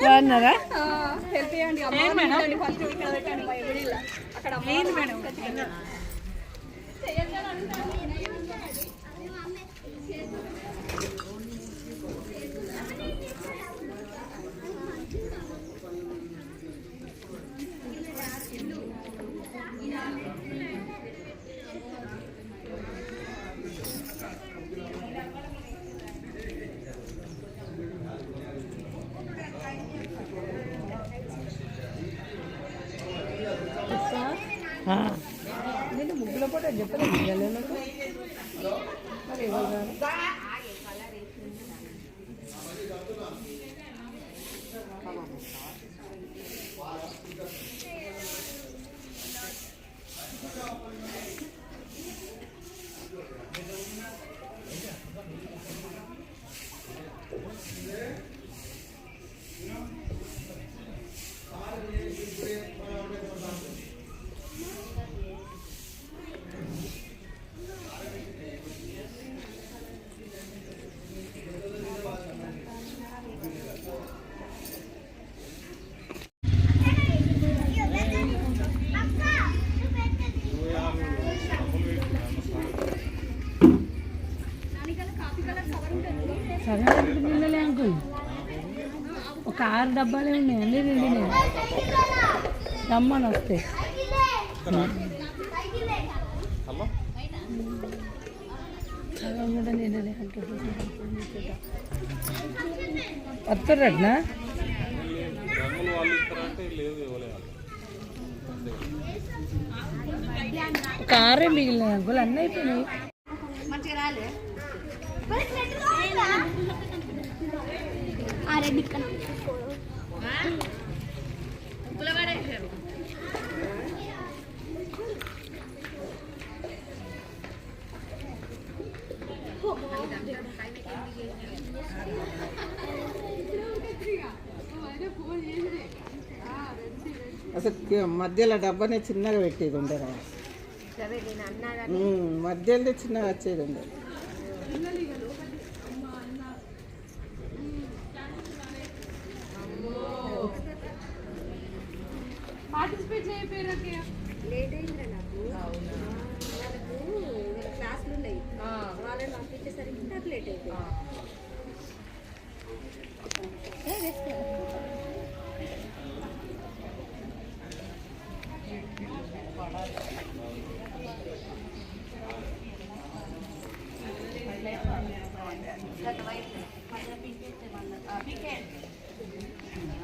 బాగున్నారా? హెల్ప్ చేయండి ఫస్ట్ ఇక్కడ పెట్టండి అక్కడ నేను ముగ్గుల పూట చెప్పలేదు మరి ఎవరు పిల్లలే అంకుల్ ఒక 6 డబ్బాలే ఉన్నాయి అన్నీ నిండినాయి రమ్మని వస్తే సగం కూడా నిండలే వస్తారట్నా ఒక 6 మిగిలినాయి అంకుల్ అన్నీ అయిపోయినాయి అసలు మధ్యలో డబ్బానే చిన్నగా పెట్టేది ఉండేరా మధ్యలో చిన్నగా వచ్చేది ఉండే పార్టిసిపేట్ చేయకపోయారు లేట్ అయిందిరా నాకు వాళ్ళకు క్లాసులు ఉన్నాయి వాళ్ళని పంపించేసరికి నాకు లేట్ అయిపోయింది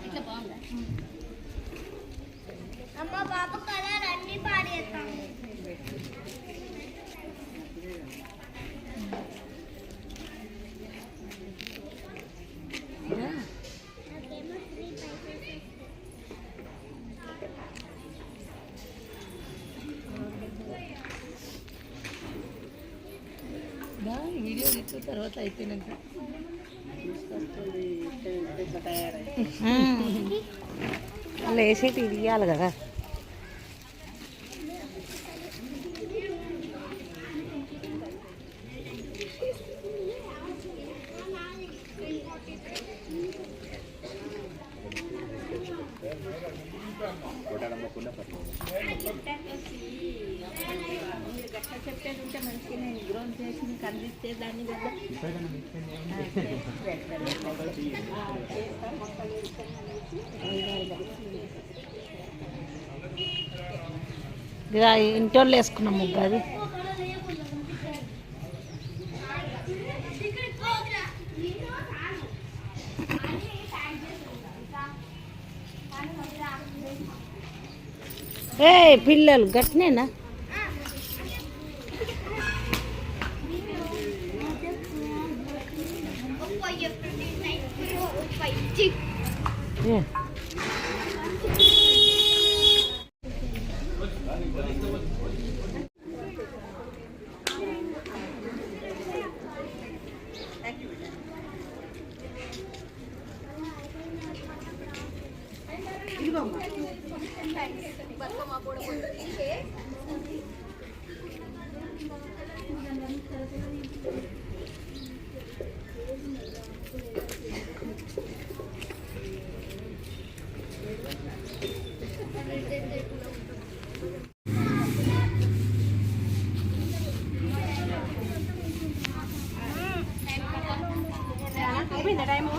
ఇట్లా బాగుందా అమ్మ బాబు కలర్ అన్ని పాడేస్తాం వీడియో తీసిన తర్వాత అయిపోయినాక అలా వేసి తీయాలి కదా చెప్పేది ఉంటే మంచిగా గ్రౌండ్ చేసి కనిపిస్తే దాన్ని కదా ఇంటోళ్ళు వేసుకున్నాం ముగ్గు అది. ఏ పిల్లలు గట్టినేనా? టైము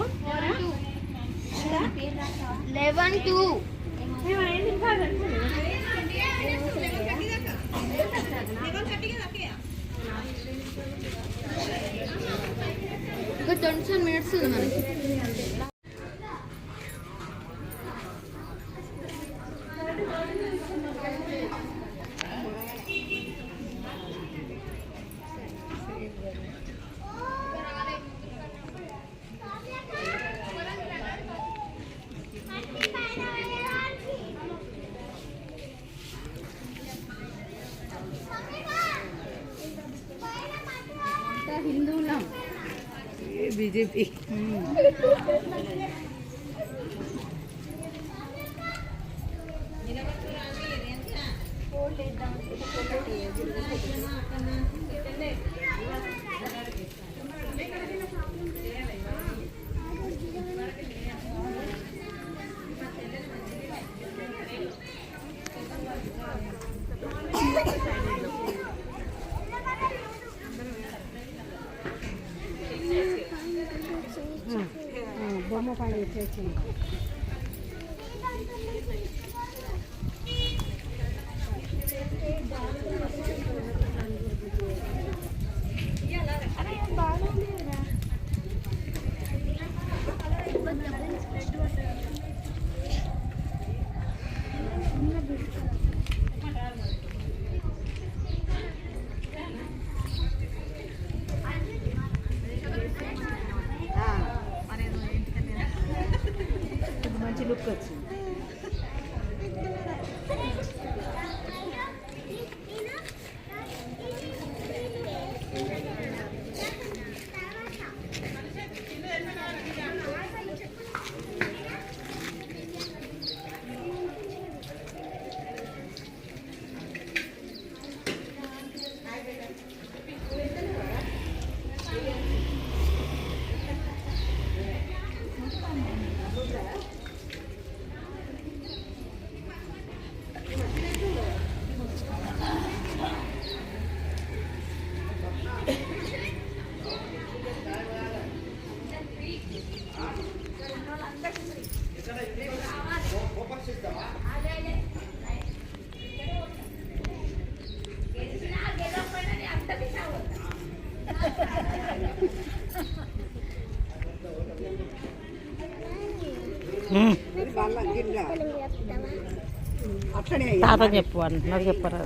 11:02. ఇంకా 27 minutes ఉంది మనకి. హిందువులం బీజేపీ. బొమ్మ పని చేసింది. మంచి లుక్ వచ్చింది. తాత చెప్పు అంటున్నారు, చెప్పరా?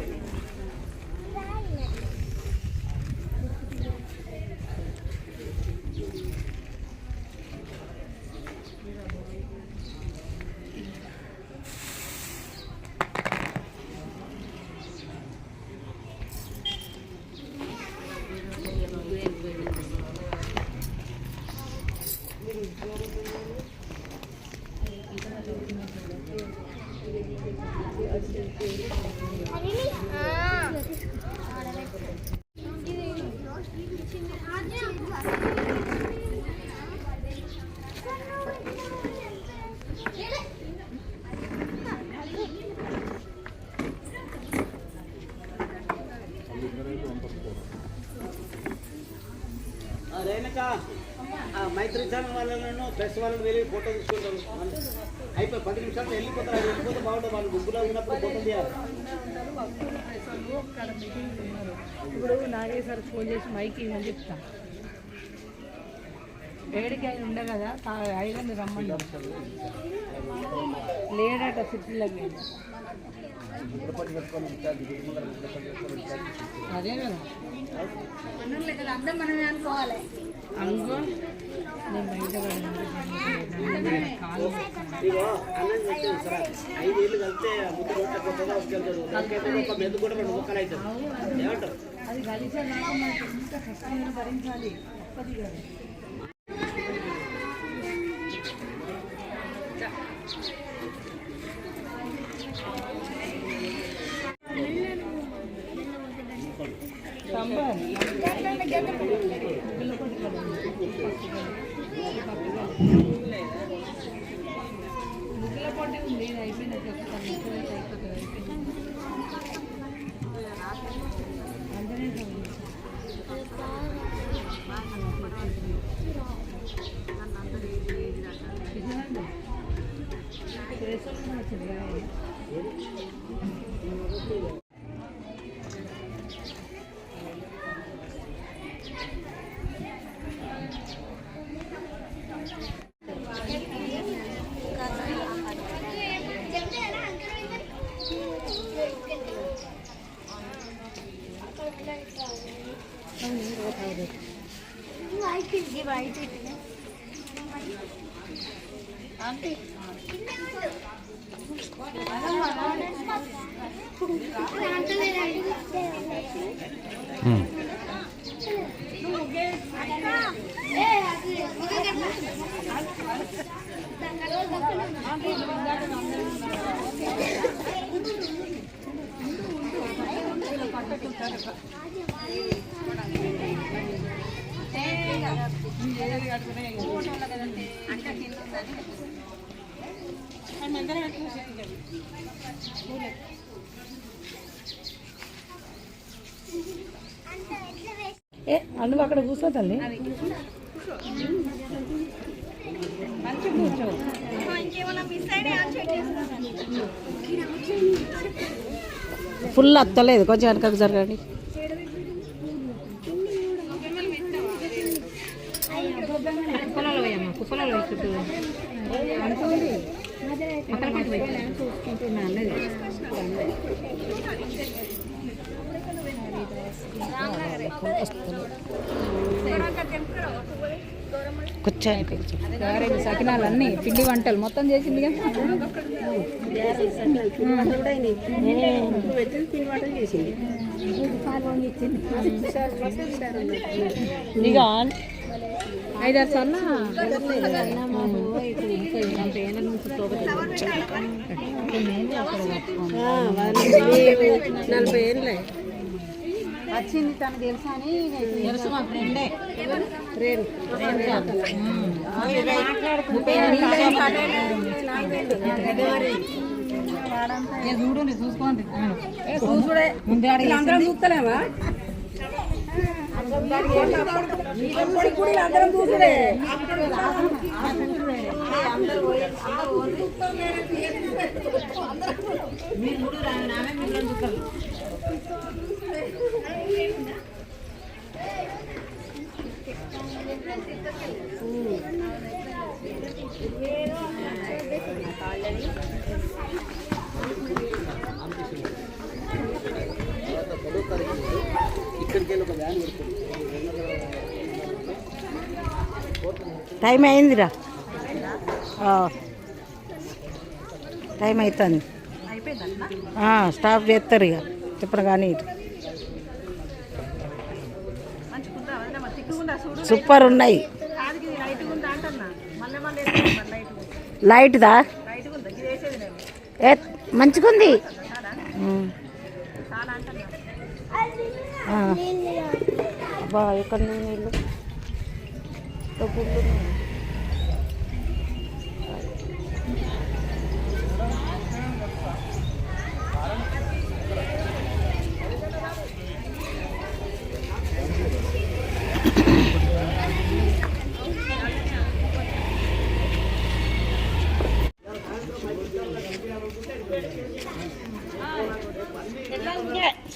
రేణుక మైత్రి ఛానల్ వాళ్ళను ప్రెస్ వాళ్ళని వెళ్ళి ఫోటో తీసుకుంటారు అయిపోయి 10 నిమిషాలు వెళ్ళిపోతారు వెళ్ళిపోతే బాగుంటుంది వాళ్ళు గుంపులో ఉన్నప్పుడు ఫోటో తీయాలి ఇప్పుడు నాగేశ్వర ఫోన్ చేసి మైకి అని చెప్తా వేడికి ఆయన ఉండే కదా ఐరన్ రమ్మని లేడట సిటీలకి అదే కదా అందరం మనమే అనుకోవాలి. అనుకో నేను బయట కాలు ఇగో అన్నం చెప్తాను సార్ 5 ఏళ్ళు కలిస్తే ముద్దు కొట్టకపోతే వస్తుంది ఒక మెద్దు కూడా 2 ముక్కలు అవుతుంది ఏమంటారు అది కలిసే నాకు మనకి ఎంత కష్టమైన భరించాలి తప్పది కదా ముగ్గుల పోటీ ఉంది అయిపోయింది ఏ అందులో అక్కడ కూర్చో తల్లి మంచిగా కూర్చో ఫుల్ అత్తలేదు కొంచెం వెనకకు జరగండి కుప్పలలో పోయమ్మా కుప్పలలో చూసుకుంటున్నా అన్నది కూర్చోండి సకినాలు అన్నీ పిండి వంటలు మొత్తం చేసింది ఇక 5-6 సార్లు నుంచి 40 ఏళ్ళే వచ్చింది తను తెలుసా అని తెలుసు మా ఫ్రెండే చూడండి చూసుకోండి చూసుడే అందరం చూస్తలేమా అందరం చూసుడే మీరు నామే మీరు చూస్తారు టైం అయిందిరా టైం అవుతుంది స్టాప్ చేస్తారు ఇక ఇప్పుడు కానీ సూపర్ ఉన్నాయి లైట్దా ఏ మంచిగుంది బా ఎక్కడ నీళ్ళు గుళ్ళు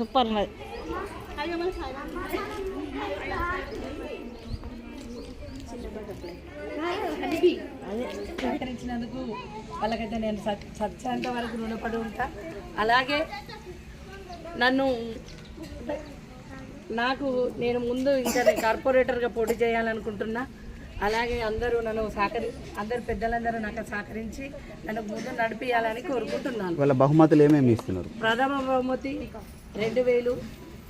సూపర్ ఉన్నది. సహకరించినందుకు వాళ్ళకైతే నేను సత్యంత వరకు రుణపడి ఉంటా. అలాగే నేను ముందు ఇంకా కార్పొరేటర్గా పోటీ చేయాలనుకుంటున్నా. అలాగే అందరూ అందరు పెద్దలందరూ నాకు సహకరించి నన్ను ముందు నడిపియాలని కోరుకుంటున్నాను. వాళ్ళ బహుమతులు ఏమేమి ఇస్తున్నారు? ప్రథమ బహుమతి 2000,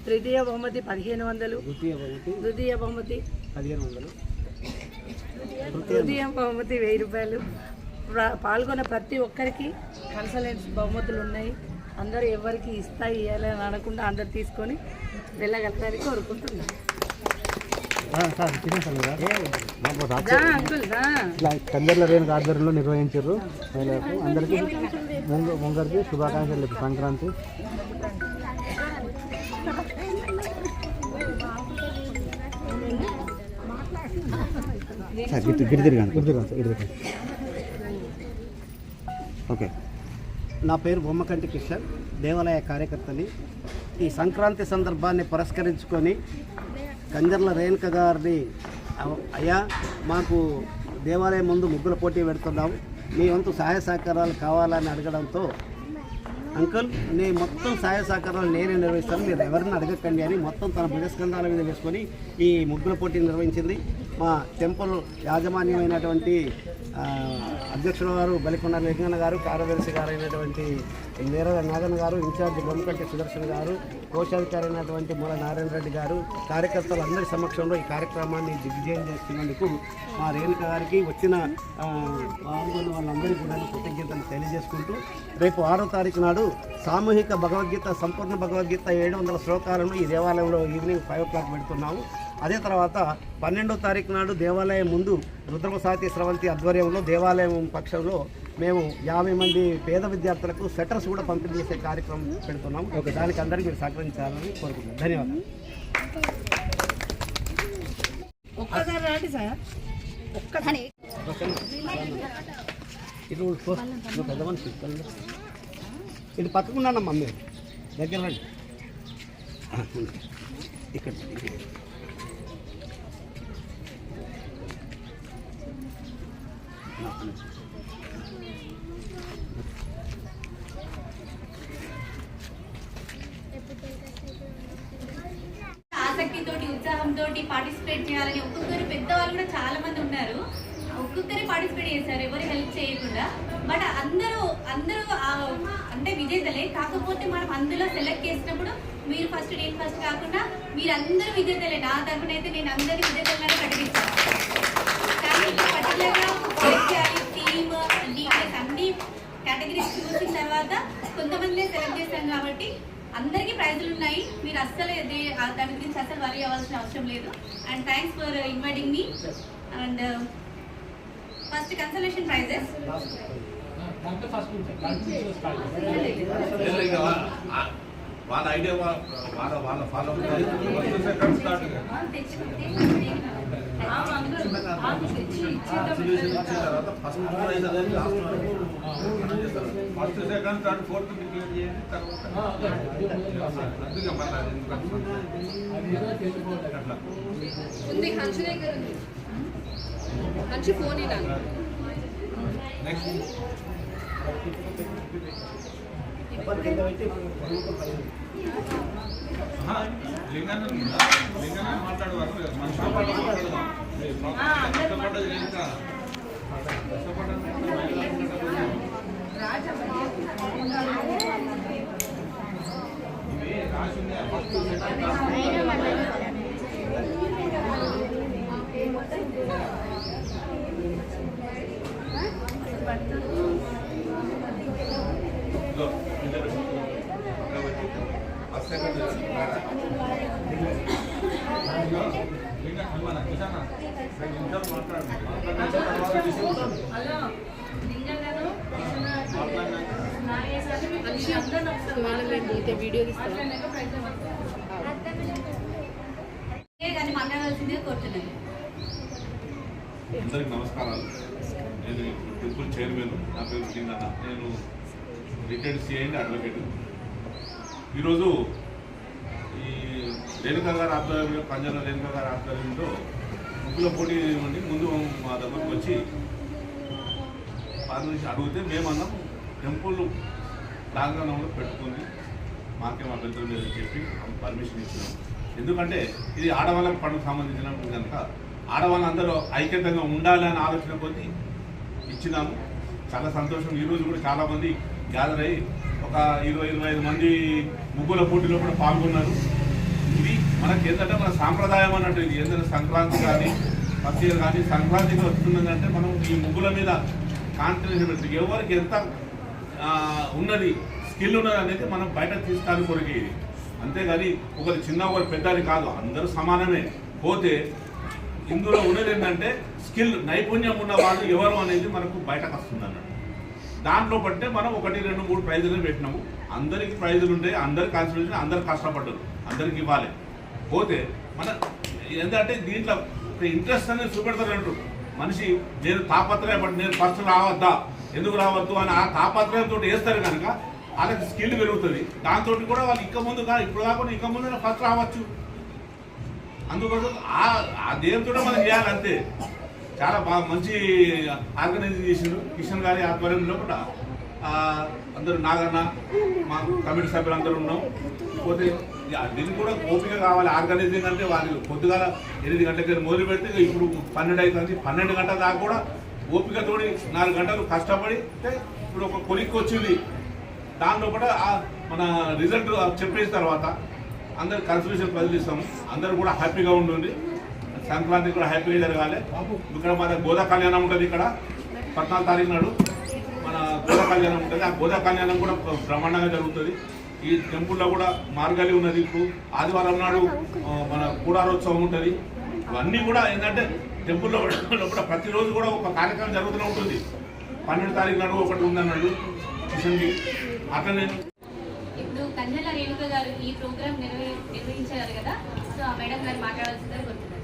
తృతీయ బహుమతి 1500, ద్వితీయ బహుమతి 1500, తృతీయ బహుమతి 1000 రూపాయలు. పాల్గొన్న ప్రతి ఒక్కరికి కన్సల్టెంట్స్ బహుమతులు ఉన్నాయి. అందరూ ఎవరికి ఇవ్వాలని అనకుండా అందరు తీసుకొని వెళ్ళగలరని కోరుకుంటున్నాను. కందర్ల రేణుక ఆధ్వర్యంలో నిర్వహించారు. అందరికీ ముందరికి శుభాకాంక్షలు. సంక్రాంతి ఓకే. నా పేరు బొమ్మకంటి కిషన్, దేవాలయ కార్యకర్తని. ఈ సంక్రాంతి సందర్భాన్ని పురస్కరించుకొని కంజర్ల రేణుక గారిని, అయ్యా మాకు దేవాలయం ముందు ముగ్గుల పోటీ పెడుతున్నాం, మీ వంతు సహాయ సహకారాలు కావాలని అడగడంతో, అంకుల్ నేను మొత్తం సహాయ సహకారాలు నేనే నిర్వహిస్తాను, మీరు ఎవరిని అడగకండి అని మొత్తం తన భుజస్కంధాల మీద వేసుకొని ఈ ముగ్గుల పోటీ నిర్వహించింది. మా టెంపుల్ యాజమాన్యమైనటువంటి అధ్యక్షుల గారు బలికొండ వెంకన్న గారు, కార్యదర్శి గారు అయినటువంటి నాగన్ గారు, ఇన్ఛార్జి బొమ్మకంటి సుదర్శన్ గారు, కోశాధికారి అయినటువంటి మూల నారాయణ రెడ్డి గారు, కార్యకర్తలందరి సమక్షంలో ఈ కార్యక్రమాన్ని దిగ్విజయం చేస్తున్నందుకు మా రేణుక గారికి, వచ్చిన పాల్గొన్న వాళ్ళందరికీ కూడా కృతజ్ఞతలు తెలియజేసుకుంటూ, రేపు 6వ తారీఖు నాడు సామూహిక భగవద్గీత, సంపూర్ణ భగవద్గీత 700 శ్లోకాలను ఈ దేవాలయంలో ఈవినింగ్ 5 o'clock పెడుతున్నాము. అదే తర్వాత 12వ తారీఖు నాడు దేవాలయం ముందు రుద్రమసాతి స్రవంతి ఆధ్వర్యంలో దేవాలయం పక్షంలో మేము 50 మంది పేద విద్యార్థులకు స్వెటర్స్ కూడా పంపిణీ చేసే కార్యక్రమం పెడుతున్నాం. దానికి అందరికీ మీరు సహకరించాలని కోరుకుంటున్నాం. ధన్యవాదాలు. ఒక్కసారి రండి సార్. ఇటు పెద్ద మనిషి ఇటు పక్కకున్నానమ్మా, మీరు దగ్గర రండి. ఇక్కడ ఆసక్తితోటి, ఉత్సాహంతో పార్టిసిపేట్ చేయాలని ఒక్కొక్కరు పెద్దవాళ్ళు కూడా చాలా మంది ఉన్నారు. ఒక్కొక్కరి పార్టిసిపేట్ చేశారు, ఎవరు హెల్ప్ చేయకుండా. బట్ అందరూ అంటే విజేతలే. కాకపోతే మనం అందులో సెలెక్ట్ చేసినప్పుడు మీరు ఫస్ట్, నేను ఫస్ట్ కాకుండా మీరందరూ విజేతలే. నా తరఫున అయితే నేను అందరి విజేతలుగానే ప్రకటిస్తాను. కానీ పర్టికులర్గా సెలెక్ట్ చేయాలి, టీమ్, లీడర్స్ అన్ని కేటగిరీస్ చూసిన తర్వాత కొంతమందినే సెలెక్ట్ చేస్తాం కాబట్టి అందరికీ ప్రైజులు ఉన్నాయి. మీరు అస్సలు దాని గురించి అస్సలు వరీ అవ్వాల్సిన అవసరం లేదు. And thanks for inviting me. And first consolation prices వాళ్ళ ఐడియా వాళ్ళ follow first second third fourth declare చేయండి. తర్వాత ఉంది హంచు దగ్గర ఉంది. హంచు ఫోన్ ఇలా నెక్స్ట్ లింగాన్ని మాట్లాడేవారు మనిషితో పాటు మాట్లాడదాం. కష్టపడ్డది ఇంకా ఇవి రాసి ఉన్నాయి. ఫస్ట్ వీడియో తీస్తాను కానీ మాట్లాడాల్సిందే కోరుతున్నాను. అందరికి నమస్కారాలు. నేను టెంపుల్ చైర్మన్, నా పేరు లింగన్న. నేను రిటైర్డ్ సిఐ అండ్ అడ్వకేట్. ఈరోజు ఈ రేణుకా గారి ఆధ్వర్యంలో పంజాల రేణుకా గారి ఆధ్వర్యంలో ముగ్గుల పోటీ నుండి ముందు మా దగ్గరకు వచ్చి పర్మిషన్ అడిగితే మేమన్నాం టెంపుల్ ప్రాంగణంలో పెట్టుకుని మాకేం అభ్యంతరం లేదని చెప్పి పర్మిషన్ ఇచ్చినాం. ఎందుకంటే ఇది ఆడవాళ్ళకి పండుగ సంబంధించిన కనుక ఆడవాళ్ళందరూ ఐక్యతంగా ఉండాలి అనే ఆలోచన కొద్ది ఇచ్చినాము. చాలా సంతోషం. ఈరోజు కూడా చాలామంది గ్యాదర్ అయ్యి ఒక 20-25 మంది ముగ్గుల పోటీలో కూడా పాల్గొన్నారు. ఇది మనకి ఏంటంటే మన సాంప్రదాయం అన్నట్టు. ఇది ఏంటంటే సంక్రాంతి కానీ ఫస్ట్ ఇయర్ కానీ సంక్రాంతికి వస్తుందంటే మనం ఈ ముగ్గుల మీద కాన్సన్ట్రేషన్ పెట్టి ఎవరికి ఎంత ఉన్నది స్కిల్ ఉన్నది అనేది మనం బయట తీసుకోవడానికి కొరికి. అంతేగాని ఒకరు చిన్న ఒకరు పెద్దని కాదు, అందరూ సమానమే. పోతే ఇందులో ఉన్నది ఏంటంటే స్కిల్ నైపుణ్యం ఉన్న వాళ్ళు ఎవరు అనేది మనకు బయటకు వస్తుంది అన్నట్టు. దాంట్లో బట్టే మనం 1, 2, 3 ప్రైజులు పెట్టినాము. అందరికి ప్రైజులు ఉంటాయి, అందరు కాన్సన్ట్రేషన్, అందరు కష్టపడ్డారు, అందరికి ఇవ్వాలి. పోతే మన ఏంటంటే దీంట్లో ఇంట్రెస్ట్ అనేది చూపెడతారంటూ మనిషి నేను తాపత్రయపడి నేను ఫస్ట్ రావద్దా ఎందుకు రావద్దు అని ఆ తాపత్రయంతో వేస్తారు కనుక వాళ్ళకి స్కిల్ పెరుగుతుంది. దాంతో కూడా వాళ్ళు ఇక ముందు ఇప్పుడు కాకుండా ఇక ముందు ఫస్ట్ రావచ్చు. అందుకోసం ఆ దేంతో మనం చేయాలంతే. చాలా బాగా మంచి ఆర్గనైజ్ చేసిండు కిషన్ గారి ఆధ్వర్యంలో కూడా. అందరూ నాగన్న మా కమిటీ సభ్యులు అందరూ ఉన్నాం. పోతే దీనికి కూడా ఓపిక కావాలి. ఆర్గనైజింగ్ అంటే వాళ్ళు పొద్దుగాల 8 గంటలకి మొదలు పెడితే ఇప్పుడు 12 అవుతుంది. 12 గంటల దాకా కూడా ఓపికతోటి 4 గంటలు కష్టపడి ఇప్పుడు ఒక కొలిక్కి వచ్చింది. దాంట్లో కూడా మన రిజల్ట్ చెప్పేసిన తర్వాత అందరు కన్సల్టేషన్ ప్రజలిస్తాము. అందరూ కూడా హ్యాపీగా ఉంటుంది. సంక్రాంతి కూడా హ్యాపీగా జరగాలి. ఇక్కడ మన గోదా కళ్యాణం ఉంటుంది. ఇక్కడ 14 తారీఖు నాడు మన గోదా కళ్యాణం ఉంటుంది. ఆ గోదా కళ్యాణం కూడా బ్రహ్మాండంగా జరుగుతుంది. ఈ టెంపుల్లో కూడా మార్గాలి ఉన్నది. ఇప్పుడు ఆదివారం నాడు మన కూడారోత్సవం ఉంటుంది. ఇవన్నీ కూడా ఏంటంటే టెంపుల్లో కూడా ప్రతిరోజు కూడా ఒక కార్యక్రమం జరుగుతూనే ఉంటుంది. 12 తారీఖు నాడు ఒకటి ఉందన్నాడు కిషన్కి. అట్లనే ఇప్పుడు కంజల రేణుక గారు ఈ ప్రోగ్రామ్ నిర్వహించారు కదా, సో ఆ మేడం గారు మాట్లాడాల్సిందని కోరుతున్నారు.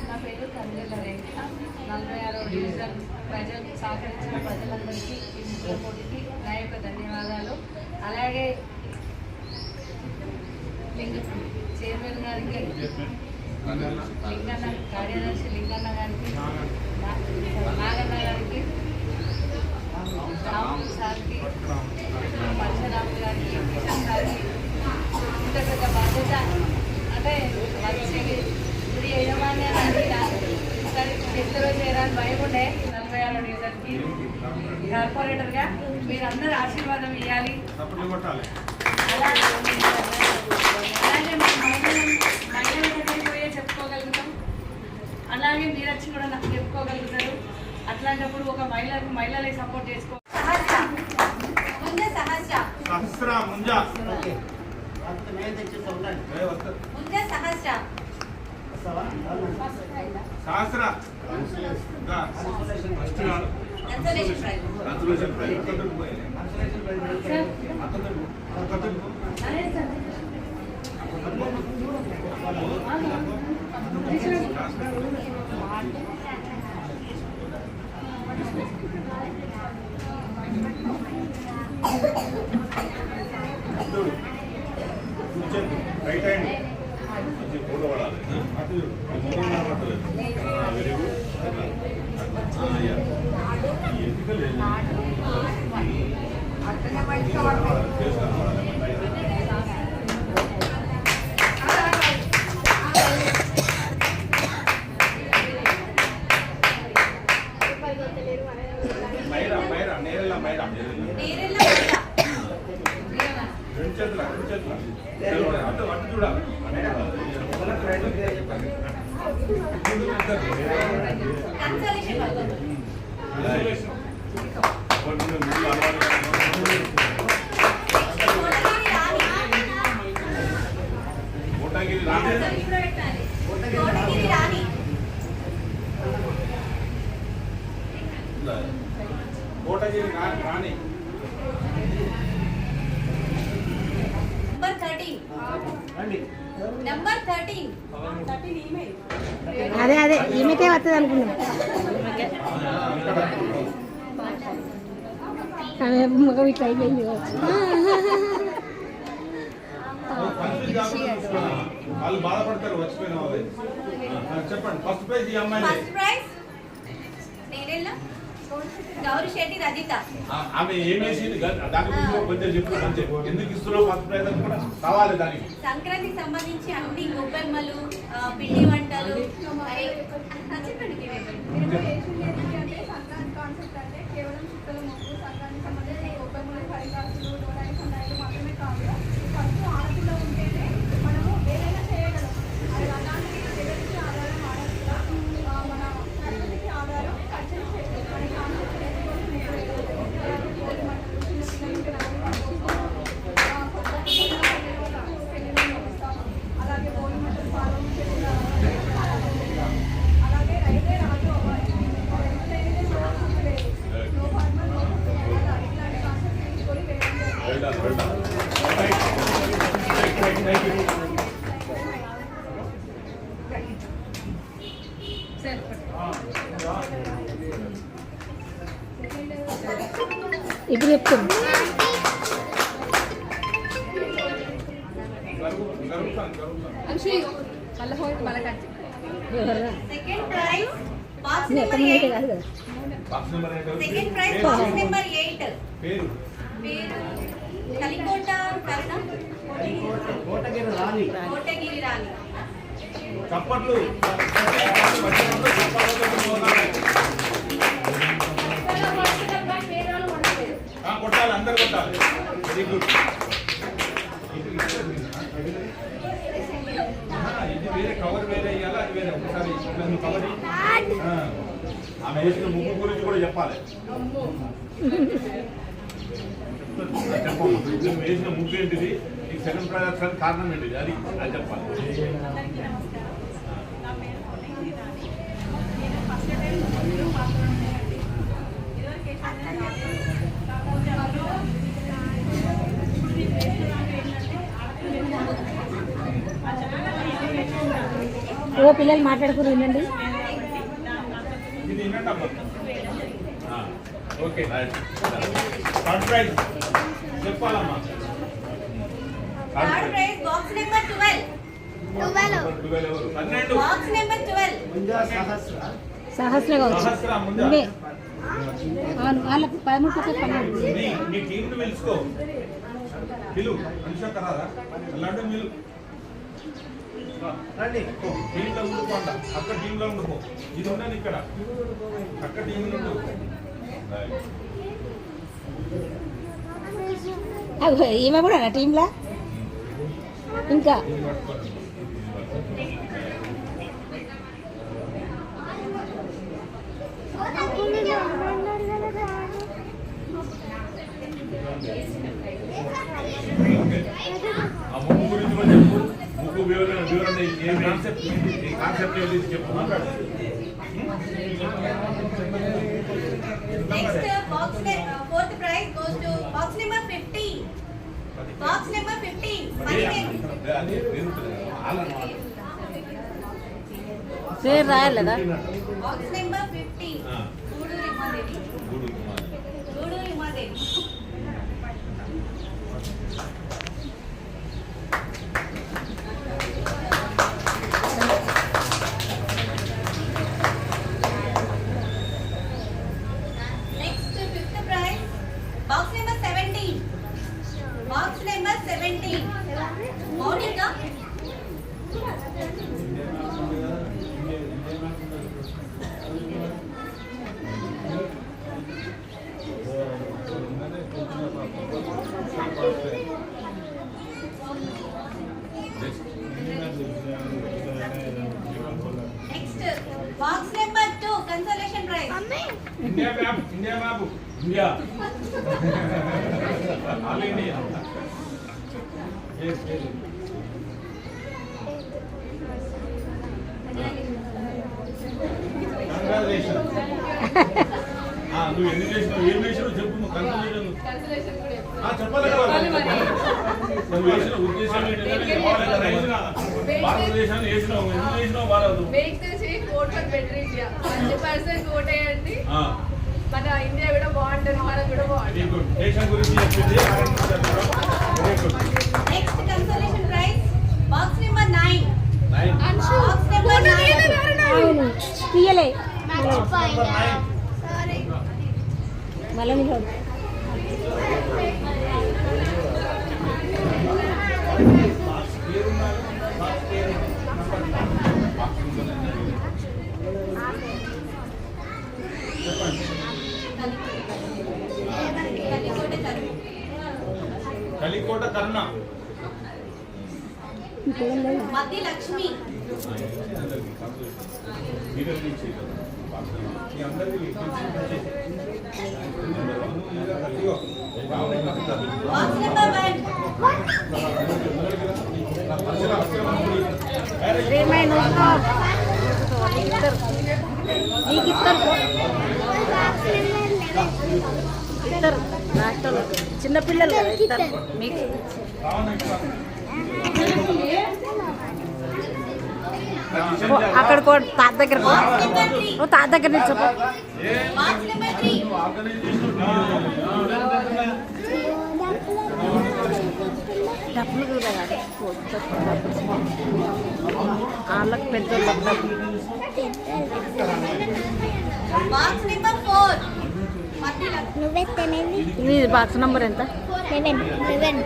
నా పేరు కంజల రేణుక. 46వ డివిజన్ ప్రజలు సహకరించిన ప్రజలందరికీ ఈ ముగ్గుల పోటీకి నా యొక్క ధన్యవాదాలు. అలాగే చైర్మన్ గారికి, లింగన్న కార్యదర్శి లింగన్న గారికి, నాగన్న గారికి, రాము సార్కి, పరశురాము గారికి, కిషన్ గారికి ఇంత పెద్ద బాధ్యత అంటే వచ్చేది గుడి యజమాన్యానికి ఎత్తలో చేయాలని భయం ఉండే. 46వ డివిజన్కి కార్పొరేటర్గా మీరందరూ ఆశీర్వాదం ఇవ్వాలి. అలాగే మహిళల దగ్గరికి పోయే చెప్పుకోగలుగుతాం. అలాగే మీరు వచ్చి కూడా నాకు చెప్పుకోగలుగుతారు. అట్లాంటప్పుడు ఒక మహిళలకి సపోర్ట్ చేసుకో. రైట్ హ్యాండ్ ఫోటో పడాలి. Very good. Number 13 13. Number 13. అదే అదే ఈమెకే వస్తుంది అనుకున్నాం. ఆమె మగ ఇట్లా అయిపోయింది కావచ్చు. వాళ్ళు బాధపడతారు వచ్చిపోయిన వాళ్ళు. చెప్పండి ఫస్ట్ ప్రైజ్ ఈ అమ్మాయి. ఫస్ట్ ప్రైజ్ నేనేలా గౌరీ శెట్టి రజిత. ఆమె ఏమేసింది దాని గురించి కొంచెం చెప్పు. మంచిగా ఎందుకు ఇస్తున్నావు ఫస్ట్ ప్రైజ్ అని కూడా కావాలి దానికి. సంక్రాంతికి సంబంధించి అన్ని గొబ్బెమ్మలు, పిండి వంటలు చెప్పండి. సంక్రాంతి కాన్సెప్ట్ అంటే కేవలం చుక్కల ముగ్గు, సంక్రాంతికి సంబంధించి గొబ్బెమ్మలు, హరిదాసులు, డోరాయి సన్నాయిలు మాత్రమే కాదు. ఫస్ట్ ఆడపిల్ల ఉంటేనే మనము ఏదైనా చేయగలం. అది అలాంటి జగత్కి ఆధారం ఆడపిల్ల, మన సంస్కృతికి ఆధారం కల్చర్ చేయగలం. మన కాన్సెప్ట్ అలాగే భోగి మంటలు పాల్గొంటే అలాగే రైతే రాజు అవ్వాలి. ఇప్పుడు చెప్తాను. Second prize box number 8. కాదు కదా. Second prize box number 8. పేరు పేరు కలికోట కరుణ కోటగిరి రాణి. కోటగిరి రాణి. చప్పట్లు. కొట్టాలి, అందరు కొట్టాలి. Very good. ఇది వేరే కవర్ వేరే ఇవ్వాలి, అది వేరే. ఒకసారి కవర్ ఆమె వేసిన ముగ్గు గురించి కూడా చెప్పాలి. చెప్పమ్మా, నువ్వు వేసిన ముగ్గు ఏంటిది, నీకు సెకండ్ ప్రైజ్ కారణం ఏంటిది, అది అది చెప్పాలి. ఓ పిల్లలు మాట్లాడుకుని వినండి. ఇది వినండి అమ్మా. Okay right. థర్డ్ ప్రైజ్ చెప్పాలమ్మా. Third prize box number 12. 12 box number 12. Sahasra కావచ్చు. సహస్ర ముందా. ఇవే. అవును, వాళ్ళకు 13 పక్కన 12. నీ టీంను పిలుచుకో. పిలు మనిషి కరాదా అలాంటి మీరు రండి. టీంలో ఉండిపోంట, అక్కడ టీంలో ఉండిపో. ఇది ఉండని ఇక్కడ, అక్కడ టీంలో ఉండు. ఈమె కూడా టీంలా ఇంకా ఆ ముగ్గు గురించి కూడా చెప్పు. ముగ్గు వివరణ ఏ కాన్సెప్ట్ ఏంటి చెప్పు. మాట్లాడు. Next box fourth prize goes to box number 15. Box number 15. పేరు రాయాలేదా? Box number 15. Guduru Umadevi. Guduru Umadevi. Next fifth prize box number 17. Box number 17. Monica. Next box number 2 consolation prize. India map, India map, India. All India. Congratulation. నువ్వు ఎన్ని చేసినావు, ఏం చేసినావు చెప్పు. నువ్వు consultation చెప్పాలి కదా. నువ్వు వేసిన ఉద్దేశం ఏంటంటే భారతదేశాన్ని వేసినావు, ఎందుకు వేసినావు Bharat? Make the change, vote for better India. 100% vote వేయండి. మన ఇండియా కూడా బాగుంటుంది, మనం కూడా బాగుంటుంది. దేశం గురించి చెప్పింది. Next consolation prize box number 9. Anshu box number 9. అవును తీయలే సారీ. మళ్ళీ కలికోట కర్ణ, మధ్య లక్ష్మి, బాక్స్ నెంబర్ 1. నీకు ఇద్దరు రాష్ట్రంలో చిన్నపిల్లలు కదా ఇద్దరు మీకు అక్కడ తాత దగ్గర తాత దగ్గర నుంచి చెప్పు బాక్స్ నెంబర్ 3. డబ్బులు కూడా కాదు వాళ్ళకి పెద్దోళ్ళు బాక్స్ నెంబర్ 4. మధ్య లక్ష్మి. ఇది బాక్స్ నంబర్ ఎంత 11. 11.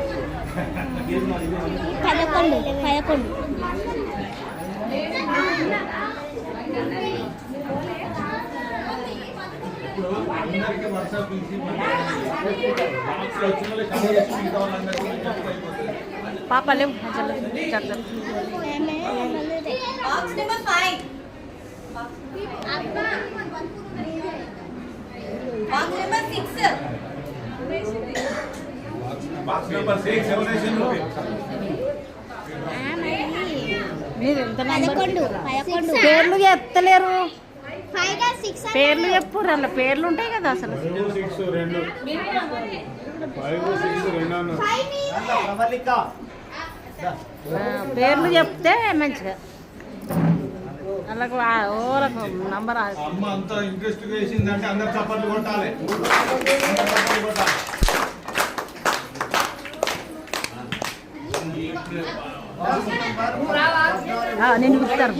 అందరికీ వాట్సాప్ నుంచి వచ్చిన పాప లేవు charger box number 5. Box number 6. Box number 6 ఎవరేసిండ్రు? మీరు ఎంత పేర్లు చెప్తలేరు పేర్లు చెప్పు అలా పేర్లు ఉంటాయి కదా అసలు పేర్లు చెప్తే మంచిగా అలాగ ఓరకు నంబర్ అమ్మ అంత ఇంట్రెస్ట్ వేసిందంటే అందరు చప్పట్లు కొట్టాలి. నేను ఇస్తారు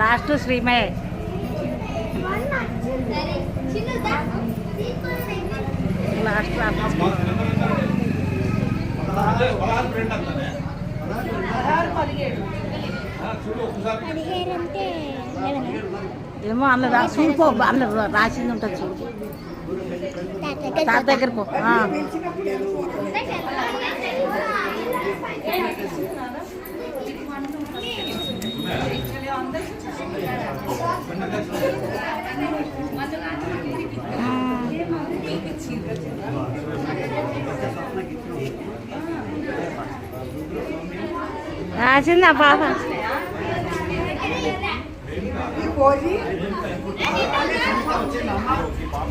లాస్ట్ శ్రీమయ్య లాస్ట్ ఏమో అందులో చూడుకో అందులో రాసింది ఉంటుంది చూడుకో తాత దగ్గర పో రాసిందా పాప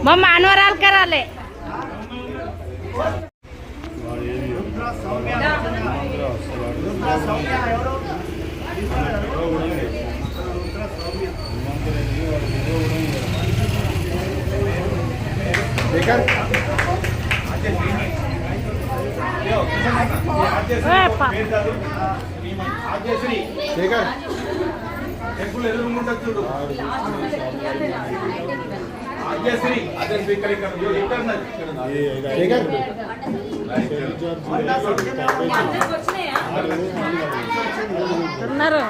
మా మానవరాలు కరాలే టెంపుల్ ఎదురుకుంటుంది చూడు. ఆద్యశ్రీ అదే స్వీకరించారు. ఉన్నారు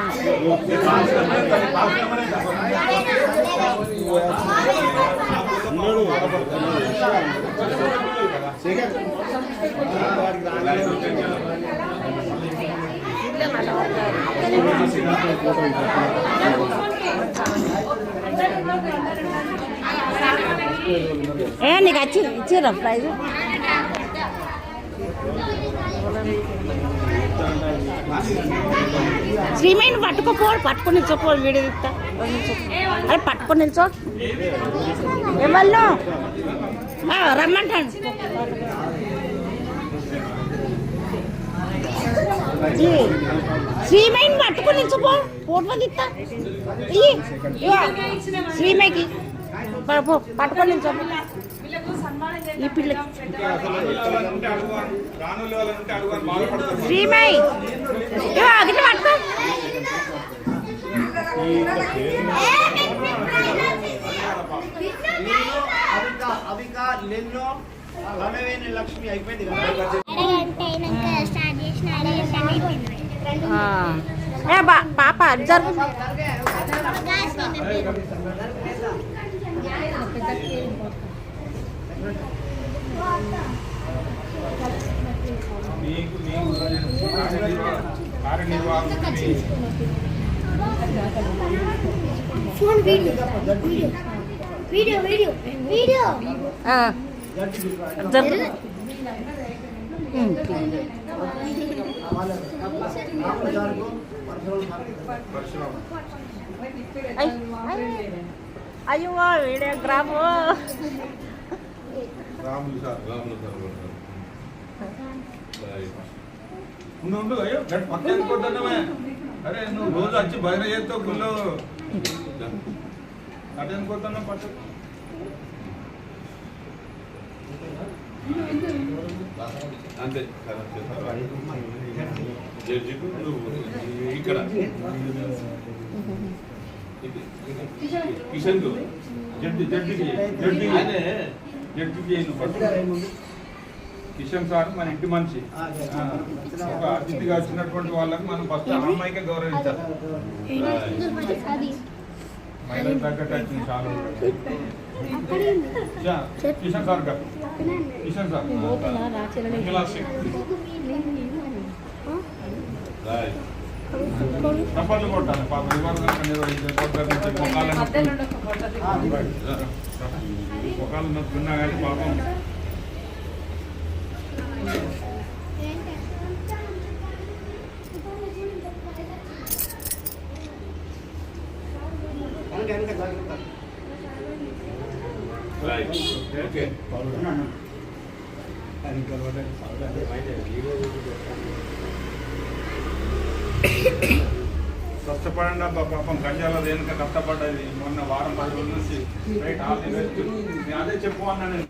నీకు ఇచ్చిర్రా ప్రైజ్ శ్రీమైని పట్టుకొని నిల్చోపో వీడియో తీస్తా అరే పట్టుకొని నిల్చో ఎవరు రమ్మంటాను శ్రీమైని పట్టుకొని నిల్చోపో ఫోటో తీస్తా శ్రీమైకి పట్టుకొని నిల్చోపో ఈ పిల్లకి శ్రీమై అదిలో పట్టుకో లక్ష్మి అయిపోయింది పాప జరుగు అయ్యో వీడియోగ్రాఫ్ ఉండు అయ్యో పక్కన కొట్టడమే అరే నువ్వు రోజు వచ్చి బయట చేస్తావు గుళ్ళో అటు అనుకోతున్నా పట్టు అంతే ఇక్కడ కిషన్ జడ్జి కిషన్ సార్ మన ఇంటి మనిషి ఒక అతిథిగా వచ్చినటువంటి వాళ్ళకి మనం ఫస్ట్ అమ్మాయికే గౌరవించాలి మహిళలు తగ్గట్టు వచ్చింది చాలా కిషన్ సార్ గారు కిషన్ సార్ చప్పట్లు కొట్టాలి పాప ముఖాలు నొప్పున్నా కానీ పాపం కష్టపడండి అబ్బా పాపం గంజాల దేనిక కష్టపడ్డది మొన్న వారం 10 రోజుల నుంచి రైట్ ఆల్ ది బెస్ట్ నేను అదే చెప్పు అన్నా నేను